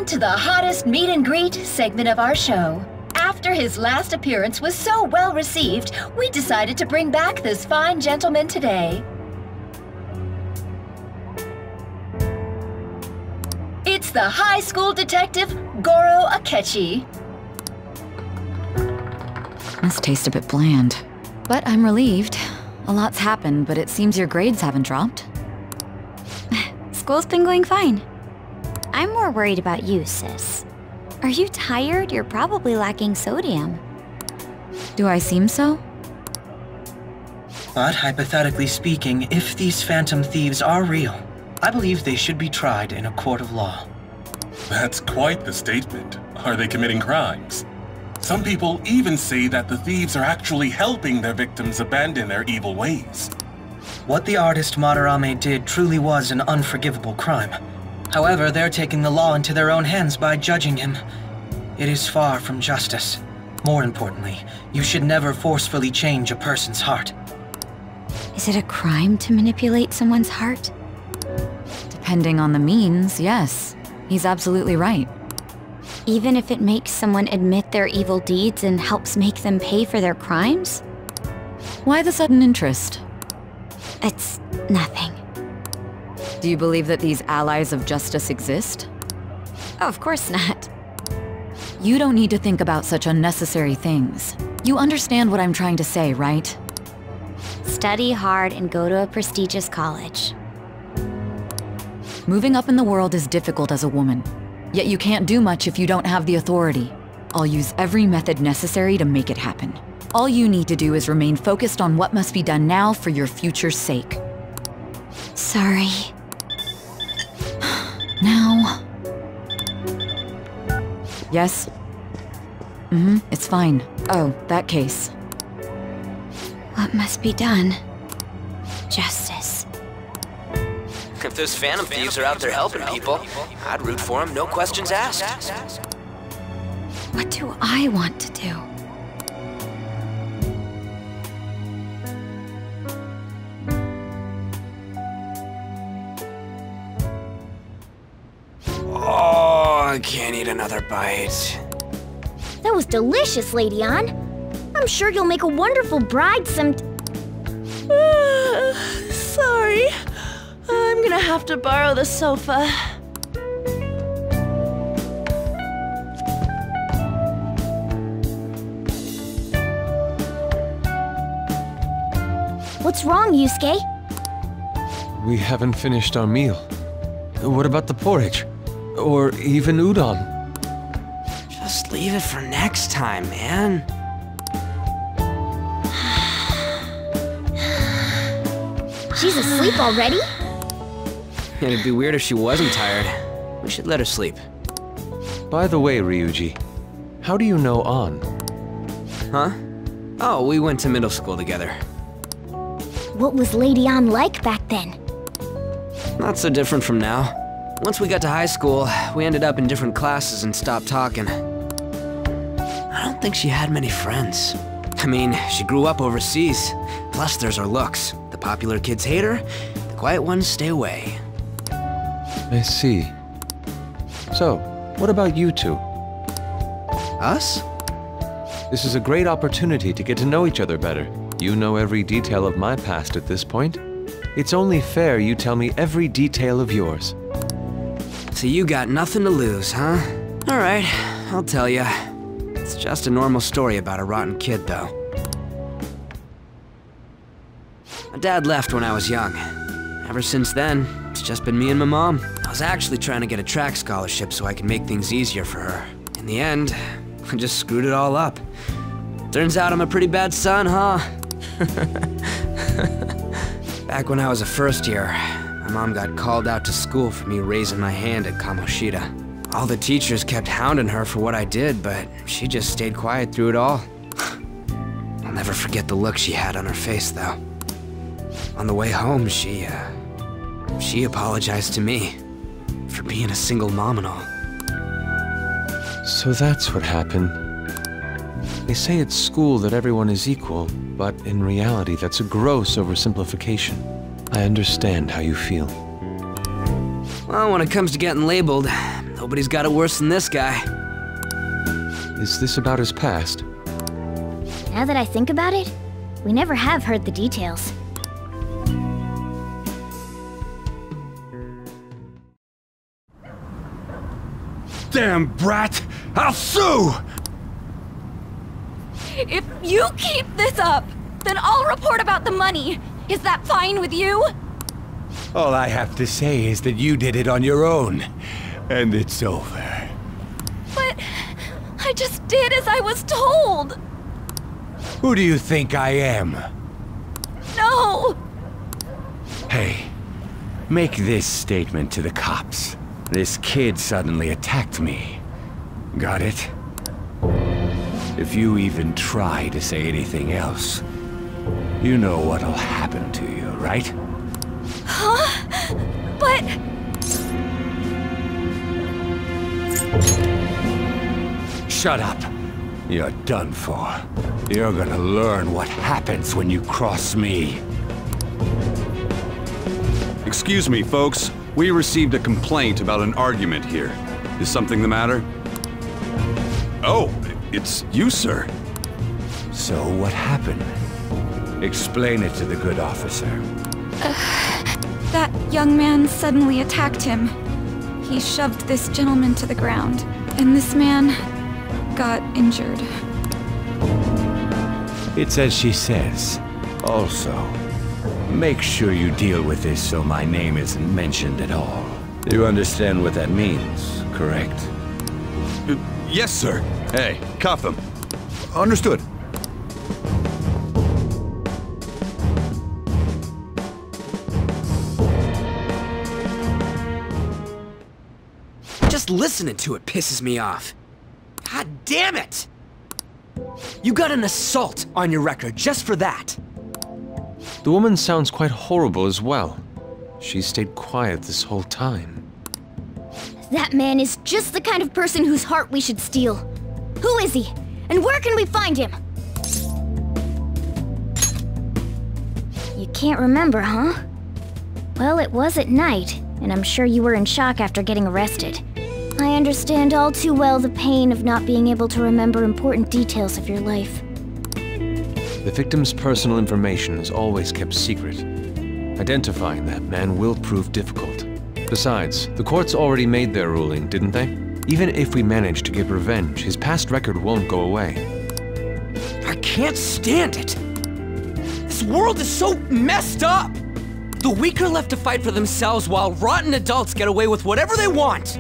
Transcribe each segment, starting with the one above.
to the hottest meet and greet segment of our show. After his last appearance was so well received, we decided to bring back this fine gentleman today. It's the high school detective, Goro Akechi. Must taste a bit bland. But I'm relieved. A lot's happened, but it seems your grades haven't dropped. School's been going fine. I'm more worried about you, sis. Are you tired? You're probably lacking sodium. Do I seem so? But hypothetically speaking, if these phantom thieves are real, I believe they should be tried in a court of law. That's quite the statement. Are they committing crimes? Some people even say that the thieves are actually helping their victims abandon their evil ways. What the artist Madarame did truly was an unforgivable crime. However, they're taking the law into their own hands by judging him. It is far from justice. More importantly, you should never forcefully change a person's heart. Is it a crime to manipulate someone's heart? Depending on the means, yes. He's absolutely right. Even if it makes someone admit their evil deeds and helps make them pay for their crimes? Why the sudden interest? It's nothing. Do you believe that these allies of justice exist? Oh, of course not. You don't need to think about such unnecessary things. You understand what I'm trying to say, right? Study hard and go to a prestigious college. Moving up in the world is difficult as a woman. Yet you can't do much if you don't have the authority. I'll use every method necessary to make it happen. All you need to do is remain focused on what must be done now for your future's sake. Sorry. Now... Yes? It's fine. Oh, that case. What must be done? Justice. If those phantom thieves are out there helping people, I'd root for them, no questions asked. What do I want to do? Oh, I can't eat another bite. That was delicious, Lady Ann. I'm sure you'll make a wonderful bride Sorry. I'm gonna have to borrow the sofa. What's wrong, Yusuke? We haven't finished our meal. What about the porridge? Or even udon? Just leave it for next time, man. She's asleep already? It'd be weird if she wasn't tired. We should let her sleep. By the way, Ryuji, how do you know An? Huh? Oh, we went to middle school together. What was Lady Ann like back then? Not so different from now. Once we got to high school, we ended up in different classes and stopped talking. I don't think she had many friends. I mean, she grew up overseas. Plus, there's her looks. The popular kids hate her, the quiet ones stay away. I see. So, what about you two? Us? This is a great opportunity to get to know each other better. You know every detail of my past at this point. It's only fair you tell me every detail of yours. So you got nothing to lose, huh? Alright, I'll tell ya. It's just a normal story about a rotten kid, though. My dad left when I was young. Ever since then, it's just been me and my mom. I was actually trying to get a track scholarship so I could make things easier for her. In the end, I just screwed it all up. Turns out I'm a pretty bad son, huh? Back when I was a first year, my mom got called out to school for me raising my hand at Kamoshida. All the teachers kept hounding her for what I did, but she just stayed quiet through it all. I'll never forget the look she had on her face, though. On the way home, she apologized to me for being a single mom and all. So that's what happened. They say at school that everyone is equal, but in reality that's a gross oversimplification. I understand how you feel. Well, when it comes to getting labeled, Nobody's got it worse than this guy. Is this about his past? Now that I think about it, we never have heard the details. Damn brat! I'll sue! If you keep this up, then I'll report about the money. Is that fine with you? All I have to say is that you did it on your own, and it's over. But I just did as I was told. Who do you think I am? No! Hey, make this statement to the cops. This kid suddenly attacked me. Got it? If you even try to say anything else, you know what'll happen to you, right? Huh? But... Shut up. You're done for. You're gonna learn what happens when you cross me. Excuse me, folks. We received a complaint about an argument here. Is something the matter? Oh, it's you, sir. So what happened? Explain it to the good officer. That young man suddenly attacked him. He shoved this gentleman to the ground, and this man got injured. It's as she says. Also, make sure you deal with this so my name isn't mentioned at all. You understand what that means, correct? Yes, sir. Hey, cuff him. Understood. Just listening to it pisses me off. God damn it! You got an assault on your record just for that. The woman sounds quite horrible as well. She stayed quiet this whole time. That man is just the kind of person whose heart we should steal. Who is he? And where can we find him? You can't remember, huh? Well, it was at night, and I'm sure you were in shock after getting arrested. I understand all too well the pain of not being able to remember important details of your life. The victim's personal information is always kept secret. Identifying that man will prove difficult. Besides, the courts already made their ruling, didn't they? Even if we manage to get revenge, his past record won't go away. I can't stand it! This world is so messed up! The weak are left to fight for themselves while rotten adults get away with whatever they want!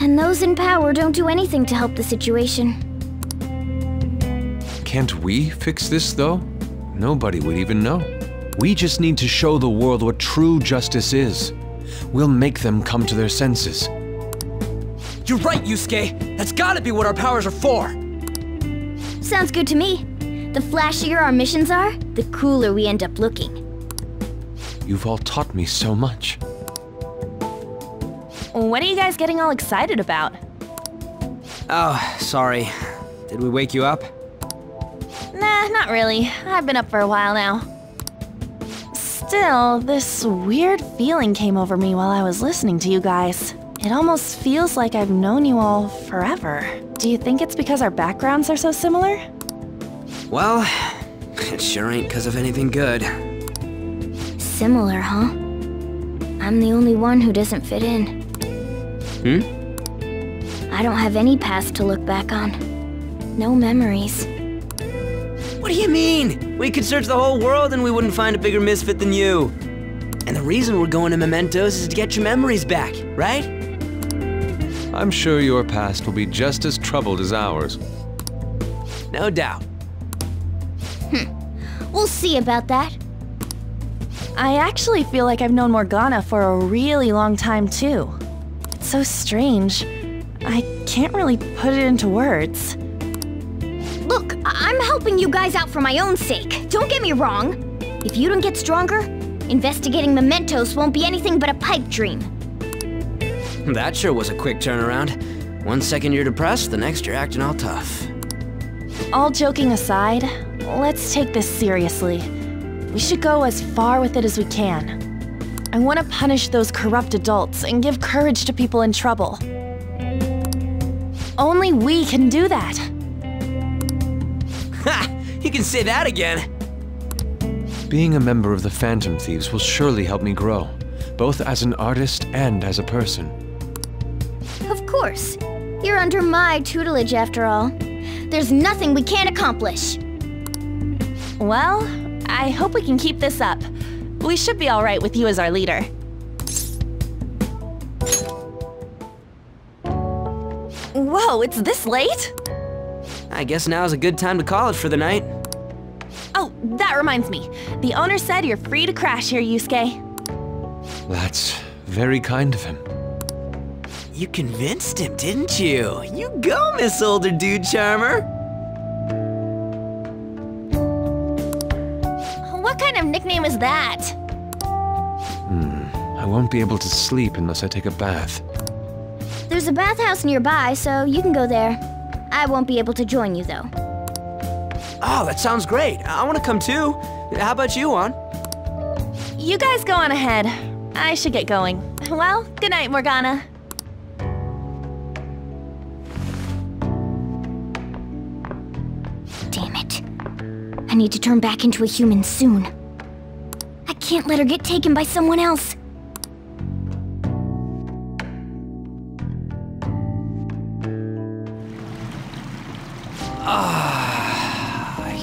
And those in power don't do anything to help the situation. Can't we fix this, though? Nobody would even know. We just need to show the world what true justice is. We'll make them come to their senses. You're right, Yusuke! That's gotta be what our powers are for! Sounds good to me. The flashier our missions are, the cooler we end up looking. You've all taught me so much. What are you guys getting all excited about? Oh, sorry. Did we wake you up? Nah, not really. I've been up for a while now. Still, this weird feeling came over me while I was listening to you guys. It almost feels like I've known you all forever. Do you think it's because our backgrounds are so similar? Well, it sure ain't because of anything good. Similar, huh? I'm the only one who doesn't fit in. I don't have any past to look back on. No memories. What do you mean? We could search the whole world and we wouldn't find a bigger misfit than you. And the reason we're going to Mementos is to get your memories back, right? I'm sure your past will be just as troubled as ours. No doubt. We'll see about that. I actually feel like I've known Morgana for a really long time, too. It's so strange. I can't really put it into words. Look, I'm helping you guys out for my own sake. Don't get me wrong. If you don't get stronger, investigating Mementos won't be anything but a pipe dream. That sure was a quick turnaround. 1 second you're depressed, the next you're acting all tough. All joking aside, let's take this seriously. We should go as far with it as we can. I want to punish those corrupt adults and give courage to people in trouble. Only we can do that. Ha! You can say that again! Being a member of the Phantom Thieves will surely help me grow, both as an artist and as a person. Of course. You're under my tutelage after all. There's nothing we can't accomplish. Well, I hope we can keep this up. We should be alright with you as our leader. Whoa, it's this late? I guess now's a good time to call it for the night. Oh, that reminds me. The owner said you're free to crash here, Yusuke. That's very kind of him. You convinced him, didn't you? You go, Miss Older Dude Charmer! What kind of nickname is that? I won't be able to sleep unless I take a bath. There's a bathhouse nearby, so you can go there. I won't be able to join you, though. Oh, that sounds great. I want to come too. How about you, Juan? You guys go on ahead. I should get going. Well, good night, Morgana. Damn it. I need to turn back into a human soon. I can't let her get taken by someone else.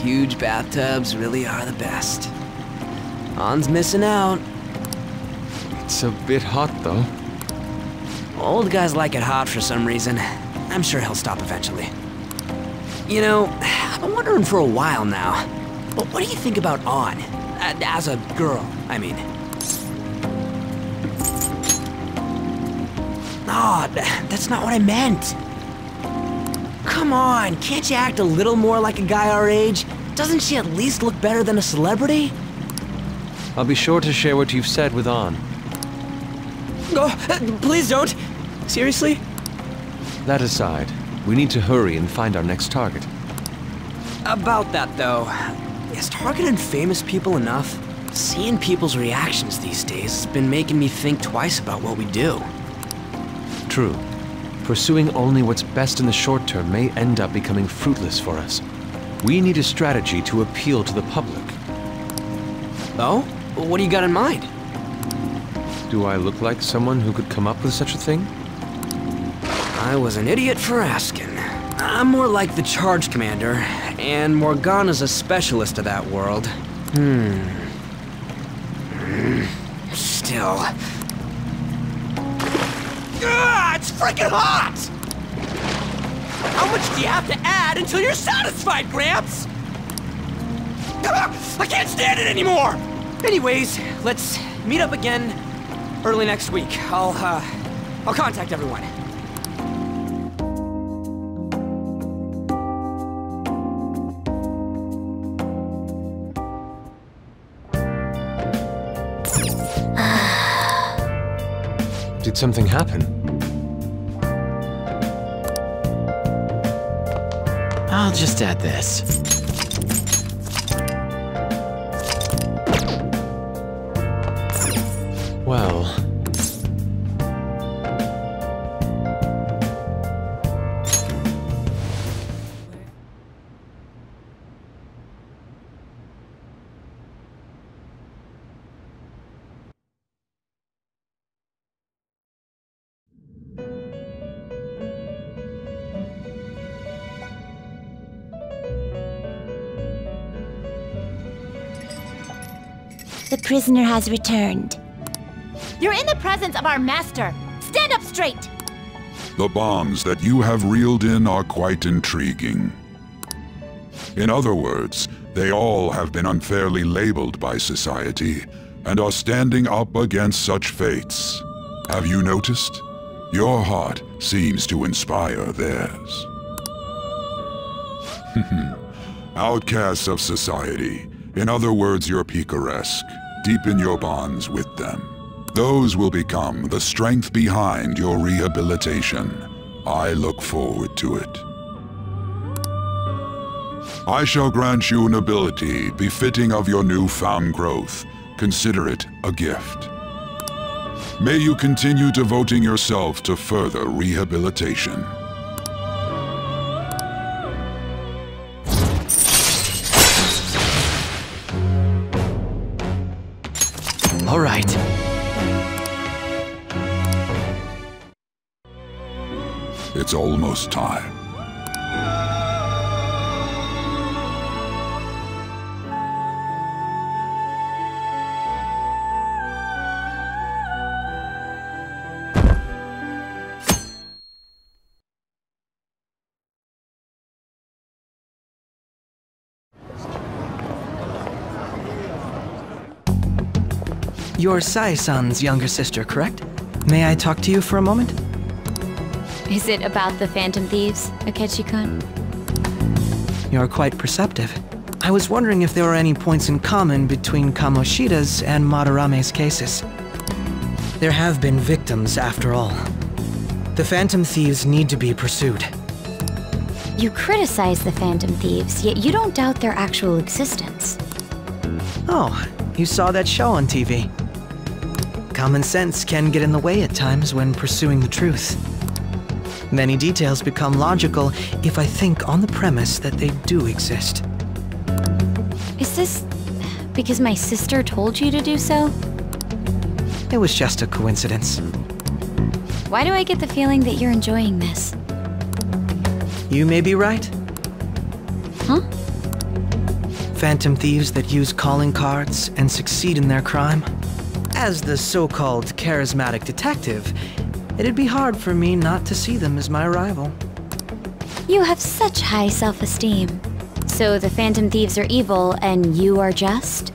Huge bathtubs really are the best. Han's missing out. It's a bit hot, though. Old guys like it hot for some reason. I'm sure he'll stop eventually. You know, I've been wondering for a while now, but what do you think about An? As a girl, I mean. No, that's not what I meant. Come on, can't you act a little more like a guy our age? Doesn't she at least look better than a celebrity? I'll be sure to share what you've said with An. Oh, please don't. Seriously? That aside, we need to hurry and find our next target. About that, though, is targeting famous people enough? Seeing people's reactions these days has been making me think twice about what we do. True. Pursuing only what's best in the short term may end up becoming fruitless for us. We need a strategy to appeal to the public. Oh? What do you got in mind? Do I look like someone who could come up with such a thing? I was an idiot for asking. I'm more like the charge commander, and Morgana's a specialist of that world. Still. It's freaking hot! How much do you have to add until you're satisfied, Gramps? I can't stand it anymore! Anyways, let's meet up again early next week. I'll contact everyone. Did something happen? I'll just add this. Well... The prisoner has returned. You're in the presence of our master. Stand up straight! The bonds that you have reeled in are quite intriguing. In other words, they all have been unfairly labeled by society and are standing up against such fates. Have you noticed? Your heart seems to inspire theirs. Outcasts of society, in other words, your picaresque, deepen your bonds with them. Those will become the strength behind your rehabilitation. I look forward to it. I shall grant you an ability befitting of your newfound growth. Consider it a gift. May you continue devoting yourself to further rehabilitation. All right. It's almost time. You're Sai-san's younger sister, correct? May I talk to you for a moment? Is it about the Phantom Thieves, Akechi-kun? You're quite perceptive. I was wondering if there were any points in common between Kamoshida's and Madarame's cases. There have been victims, after all. The Phantom Thieves need to be pursued. You criticize the Phantom Thieves, yet you don't doubt their actual existence. Oh, you saw that show on TV. Common sense can get in the way at times when pursuing the truth. Many details become logical if I think on the premise that they do exist. Is this because my sister told you to do so? It was just a coincidence. Why do I get the feeling that you're enjoying this? You may be right. Huh? Phantom thieves that use calling cards and succeed in their crime. As the so-called charismatic detective, it'd be hard for me not to see them as my rival. You have such high self-esteem. So the Phantom Thieves are evil and you are just?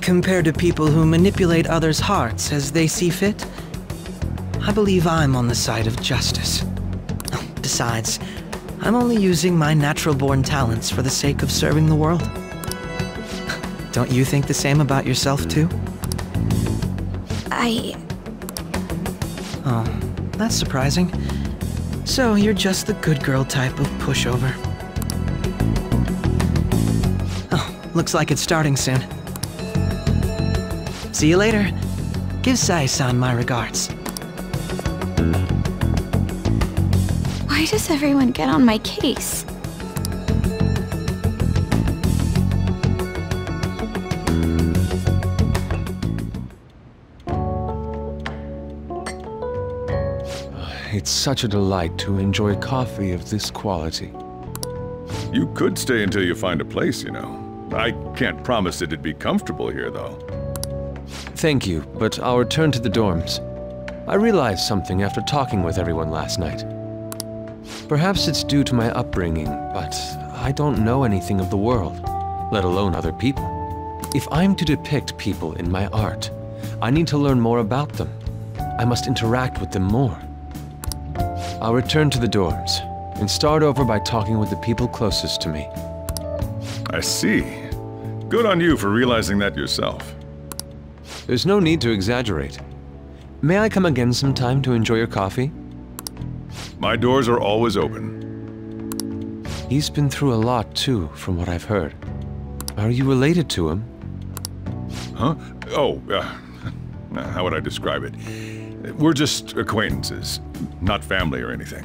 Compared to people who manipulate others' hearts as they see fit, I believe I'm on the side of justice. Besides, I'm only using my natural-born talents for the sake of serving the world. Don't you think the same about yourself, too? Oh, that's surprising. So you're just the good girl type of pushover. Oh, looks like it's starting soon. See you later. Give Sai-san my regards. Why does everyone get on my case? It's such a delight to enjoy coffee of this quality. You could stay until you find a place, you know. I can't promise it'd be comfortable here, though. Thank you, but I'll return to the dorms. I realized something after talking with everyone last night. Perhaps it's due to my upbringing, but I don't know anything of the world, let alone other people. If I'm to depict people in my art, I need to learn more about them. I must interact with them more. I'll return to the dorms and start over by talking with the people closest to me. I see. Good on you for realizing that yourself. There's no need to exaggerate. May I come again sometime to enjoy your coffee? My doors are always open. He's been through a lot, too, from what I've heard. Are you related to him? Huh? Oh, how would I describe it? We're just acquaintances, not family or anything.